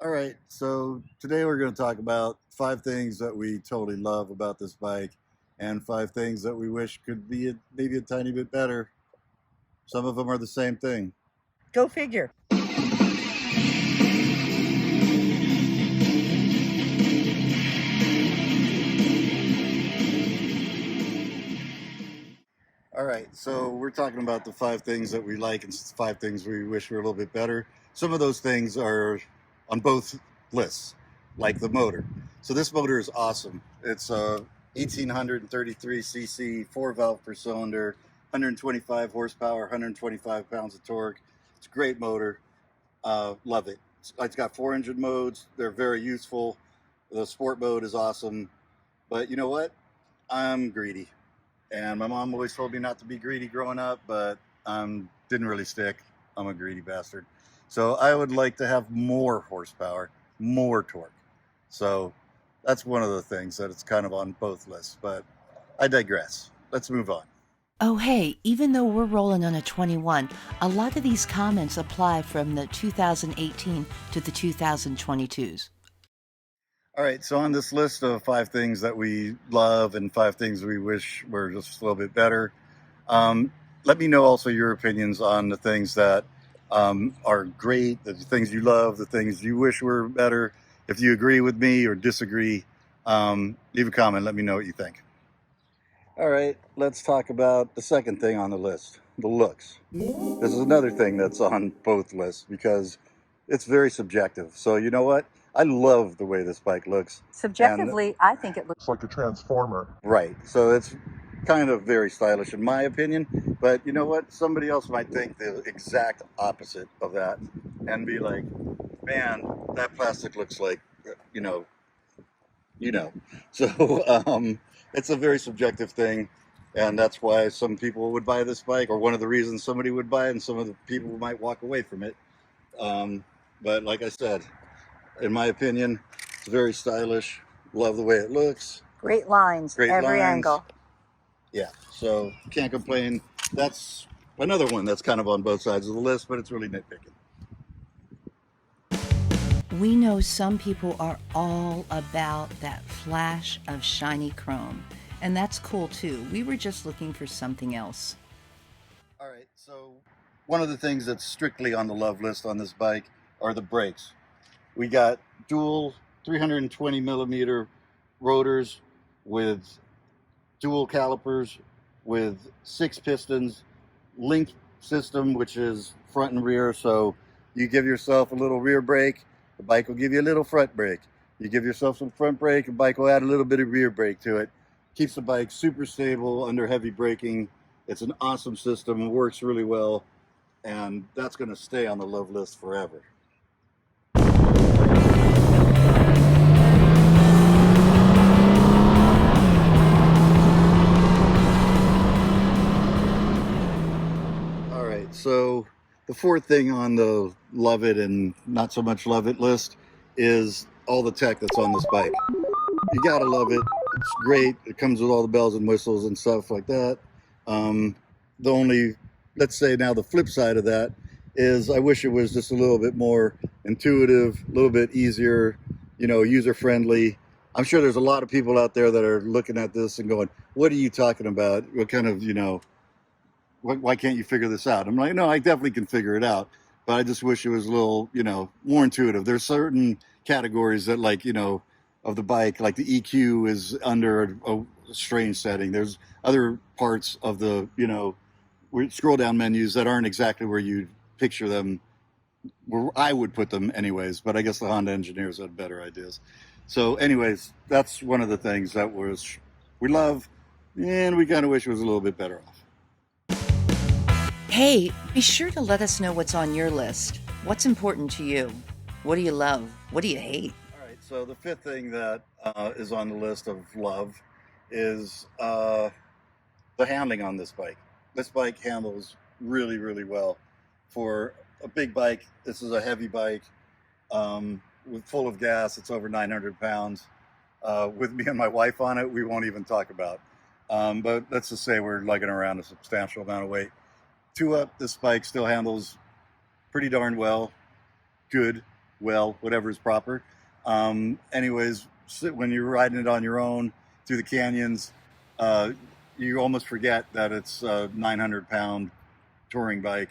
All right, so today we're going to talk about 5 things that we totally love about this bike and 5 things that we wish could be maybe a tiny bit better. Some of them are the same thing. Go figure. All right, so we're talking about the 5 things that we like and 5 things we wish were a little bit better. Some of those things are on both lists, like the motor. So this motor is awesome. It's a 1833cc 4-valve per cylinder, 125 horsepower, 125 pounds of torque. It's a great motor. Love it. It's got 4 engine modes. They're very useful. The sport mode is awesome. But you know what? I'm greedy. And my mom always told me not to be greedy growing up, but didn't really stick. I'm a greedy bastard. So I would like to have more horsepower, more torque. So that's one of the things that it's kind of on both lists, but I digress. Let's move on. Oh, hey, even though we're rolling on a 21, a lot of these comments apply from the 2018 to the 2022s. All right, so on this list of 5 things that we love and 5 things we wish were just a little bit better, let me know also your opinions on the things that are great, the things you love, the things you wish were better. If you agree with me or disagree, leave a comment. Let me know what you think. All right, let's talk about the second thing on the list, the looks. This is another thing that's on both lists because it's very subjective. So you know what? I love the way this bike looks. Subjectively, I think it looks It's like a transformer. Right. So it's kind of very stylish in my opinion. But you know what? Somebody else might think the exact opposite of that and be like, man, that plastic looks like, you know, you know. So it's a very subjective thing. And that's why some people would buy this bike, or one of the reasons somebody would buy it, and some of the people might walk away from it. But like I said, in my opinion, it's very stylish. Love the way it looks. great lines, Great every lines. angle. Yeah, so can't complain. That's another one that's kind of on both sides of the list, but it's really nitpicking. We know some people are all about that flash of shiny chrome, and that's cool too. We were just looking for something else. All right, so one of the things that's strictly on the love list on this bike are the brakes. We got dual 320 millimeter rotors with dual calipers with 6 pistons, link system, which is front and rear. So you give yourself a little rear brake, the bike will give you a little front brake. You give yourself some front brake, the bike will add a little bit of rear brake to it. Keeps the bike super stable under heavy braking. It's an awesome system, works really well, and that's going to stay on the love list forever. So the fourth thing on the love it and not so much love it list is all the tech that's on this bike. You gotta love it. It's great. It comes with all the bells and whistles and stuff like that. The only, let's say now the flip side of that is I wish it was just a little bit more intuitive, a little bit easier, you know, user friendly. I'm sure there's a lot of people out there that are looking at this and going, what are you talking about? What kind of, you know, why can't you figure this out? I'm like, no, I definitely can figure it out, but I just wish it was a little, you know, more intuitive. There's certain categories that, like, you know, of the bike, like the EQ is under a strange setting. There's other parts of the, you know, scroll down menus that aren't exactly where you picture them, where I would put them anyways, but I guess the Honda engineers had better ideas. So anyways, that's one of the things that we love, and we kind of wish it was a little bit better off. Hey, be sure to let us know what's on your list. What's important to you? What do you love? What do you hate? All right, so the fifth thing that is on the list of love is the handling on this bike. This bike handles really, really well. For a big bike, this is a heavy bike. With full of gas, it's over 900 pounds. With me and my wife on it, we won't even talk about. But let's just say we're lugging around a substantial amount of weight. 2 up, this bike still handles pretty darn well. Good. 3 up, well, whatever is proper. Anyways, when you're riding it on your own through the canyons, you almost forget that it's a 900-pound touring bike.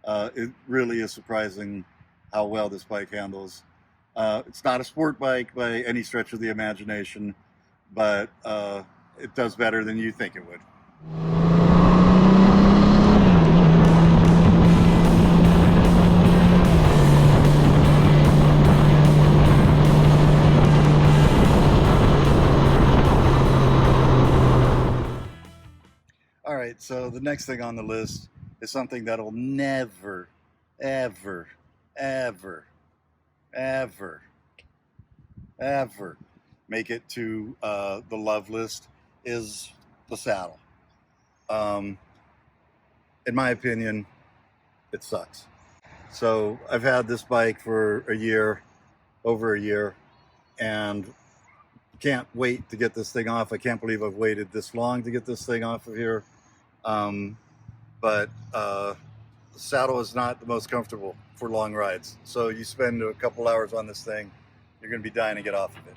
It really is surprising how well this bike handles. It's not a sport bike by any stretch of the imagination, but it does better than you think it would. All right, so the next thing on the list is something that'll never, ever, ever, ever, ever make it to the love list, is the saddle. In my opinion, it sucks. So I've had this bike for a year, over a year, and can't wait to get this thing off. I can't believe I've waited this long to get this thing off of here. But the saddle is not the most comfortable for long rides. So you spend a couple hours on this thing, you're going to be dying to get off of it.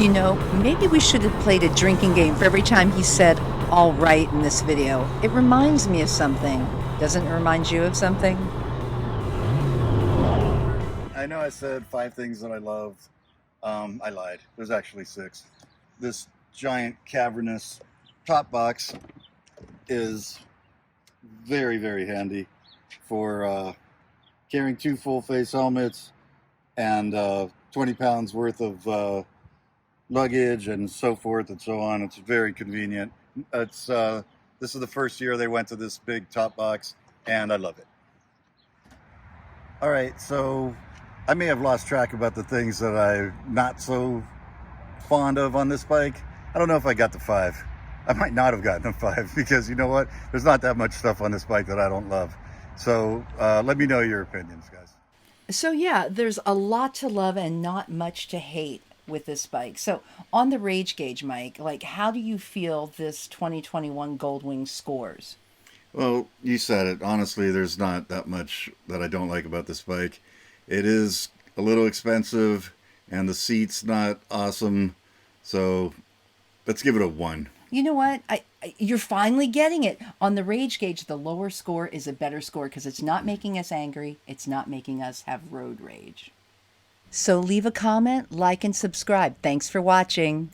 You know, maybe we should have played a drinking game for every time he said all right in this video. It reminds me of something. Doesn't it remind you of something? I know I said 5 things that I loved. I lied. There's actually 6. This giant cavernous top box is very, very handy for carrying 2 full face helmets and 20 pounds worth of luggage and so forth and so on. It's very convenient. It's this is the first year they went to this big top box, and I love it. All right, so I may have lost track about the things that I'm not so fond of on this bike. I don't know if I got to 5. I might not have gotten to 5 because you know what? There's not that much stuff on this bike that I don't love. So let me know your opinions, guys. So yeah, there's a lot to love and not much to hate with this bike. So on the rage gauge, Mike, like how do you feel this 2021 Goldwing scores? Well, you said it. Honestly, there's not that much that I don't like about this bike. It is a little expensive and the seat's not awesome. So let's give it a 1. You know what? You're finally getting it. On the rage gauge, the lower score is a better score because it's not making us angry. It's not making us have road rage. So leave a comment, like, and subscribe. Thanks for watching.